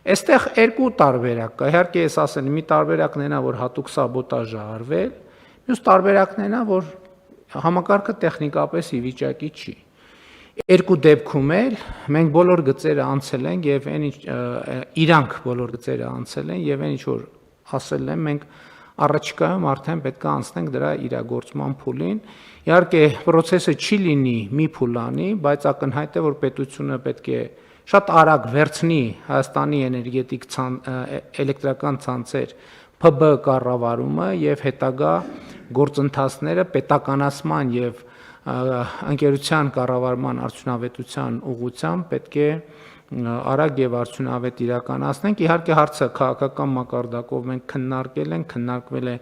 Այստեղ երկու տարբերակ կա։ Իհարկե ես ասել մի տարբերակն է նա, որ հատուկ սաբոտաժ է արվել, մյուս տարբերակն է նա, որ համակարգը տեխնիկապես ի վիճակի չի։ Երկու դեպքում էլ մենք բոլոր գծերը անցել ենք եւ իրանք բոլոր գծերը անցել են եւ այն ինչ որ ասել եմ, մենք առաջիկայում արդեն պետք է անցնենք դրա իրագործման փուլին։ Իհարկե process-ը չի լինի մի փուլանի, բայց ակնհայտ է, որ պետությունը պետք է շատ արագ վերցնի Հայաստանի էլեկտրական ցանցեր ՓԲ կառավարումը եւ հետագա գործընթացները պետականացման եւ ընկերության կառավարման արդյունավետության ուղղությամբ պետք է արագ եւ արդյունավետ իրականացնենք։ Իհարկե հարցը քաղաքական մակարդակով մենք քննարկել ենք, քննարկվել է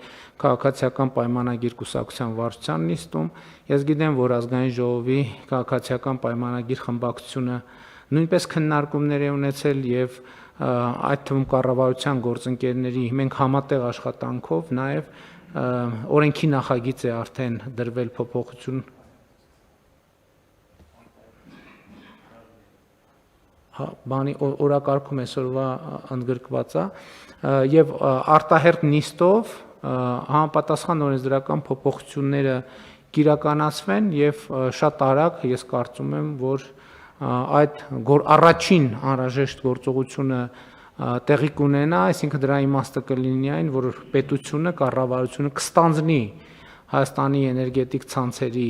քաղաքացիական պայմանագիր կուսակցության վարչության նիստում։ Ես գիտեմ, որ ազգային ժողովի քաղաքացիական պայմանագիր խմբակցությունը նույնպես քննարկումներ է ունեցել եւ այդ թվում կառավարության գործընկերների մենք համատեղ աշխատանքով նաեւ օրենքի նախագիծ է արդեն դրվել փոփոխություն բանի օրակարգում այսօրվա ընդգրկված է եւ արտահերթ նիստով համապատասխան օրենսդրական փոփոխությունները կիրականացվեն եւ շատ արագ ես կարծում եմ, որ այդ առաջին անհրաժեշտ գործողությունը տեղի կունենա, այսինքն դրա իմաստը կլինի այն, որ պետությունը, կառավարությունը կստանձնի Հայաստանի էներգետիկ ցանցերի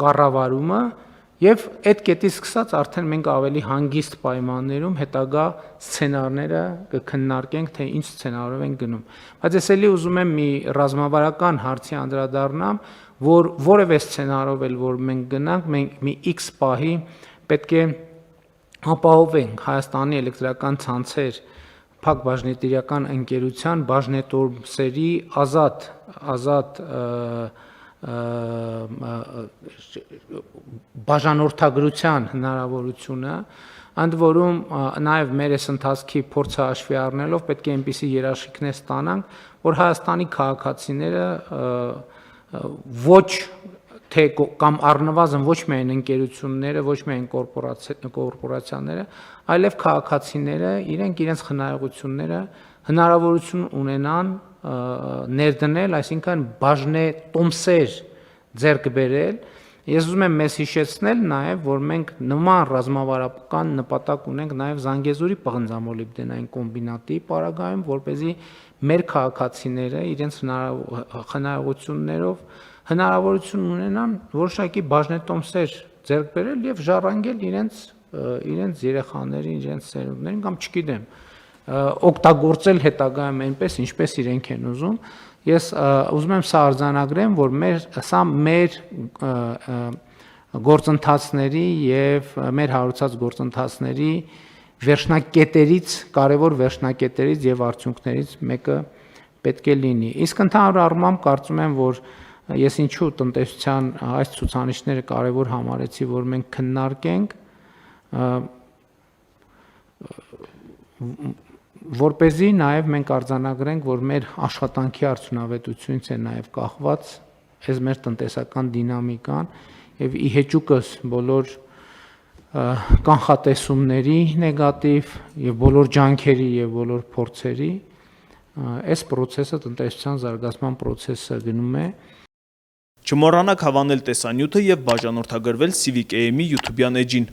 կառավարումը եւ այդ կետից սկսած արդեն մենք ավելի հանգիստ պայմաններում հետագա սցենարները կքննարկենք, թե ինչ սցենարով են գնում։ Բայց ես էլի ուզում եմ մի ռազմավարական հարցի անդրադառնամ, որ որևէ սցենարով էլ որ մենք գնանք, մենք մի X պահի պետք է ապահովենք Հայաստանի էլեկտրական ցանցեր փակ բաժնետիրական ընկերության բաժնետորմսերի ազատ բաժանորդագրության հնարավորությունը, ընդ որում նաև մեր այս ընթացքի փորձը հաշվի առնելով պետք է այնպիսի երաշխիքներ ստանանք, որ Հայաստանի քաղաքացիները ոչ թե կամ առնվազն ոչ միայն ընկերությունները, ոչ միայն կորպորացիաները, այլև քաղաքացիները իրենց խնայողությունները հնարավորություն ունենան ներդնել, այսինքն բաժնետոմսեր ձեռք բերել։ Ես ուզում եմ մեզ հիշեցնել նաև, որ մենք նման ռազմավարական նպատակ ունենք նաև Զանգեզուրի պղնձամոլիբդենային կոմբինատի պարագայում, որպեսզի մեր քաղաքացիները իրենց խնայողություններով հնարավորություն ունենան որոշակի բաժնետոմսեր ձեռք բերել եւ ժառանգել իրենց երեխաներին, իրենց սերունդներին կամ չգիտեմ, օգտագործել հետագայում այնպես, ինչպես իրենք են ուզում։ Ես ուզում եմ սա արձանագրեմ, որ սա մեր գործընթացների եւ մեր հարուցած գործընթացների վերջնակետերից, կարևոր վերջնակետերից եւ արդյունքներից մեկը պետք է լինի։ Իսկ ընդհանուր առմամբ կարծում եմ, որ ես ինչու տնտեսության այս ցուցանիշները կարևոր համարեցի, որ մենք քննարկենք, որպեսզի նաև մենք արձանագրենք, որ մեր աշխատանքի արդյունավետությունից է նաև կախված այս մեր տնտեսական դինամիկան եւ ի հեճուկս բոլոր կանխատեսումների նեգատիվ եւ բոլոր ջանքերի եւ բոլոր փորձերի այս process-ը տնտեսության զարգացման process-ը գնում է։ Չմոռանաք հավանել տեսանյութը եւ բաժանորդագրվել Civic AM-ի YouTube-յան էջին։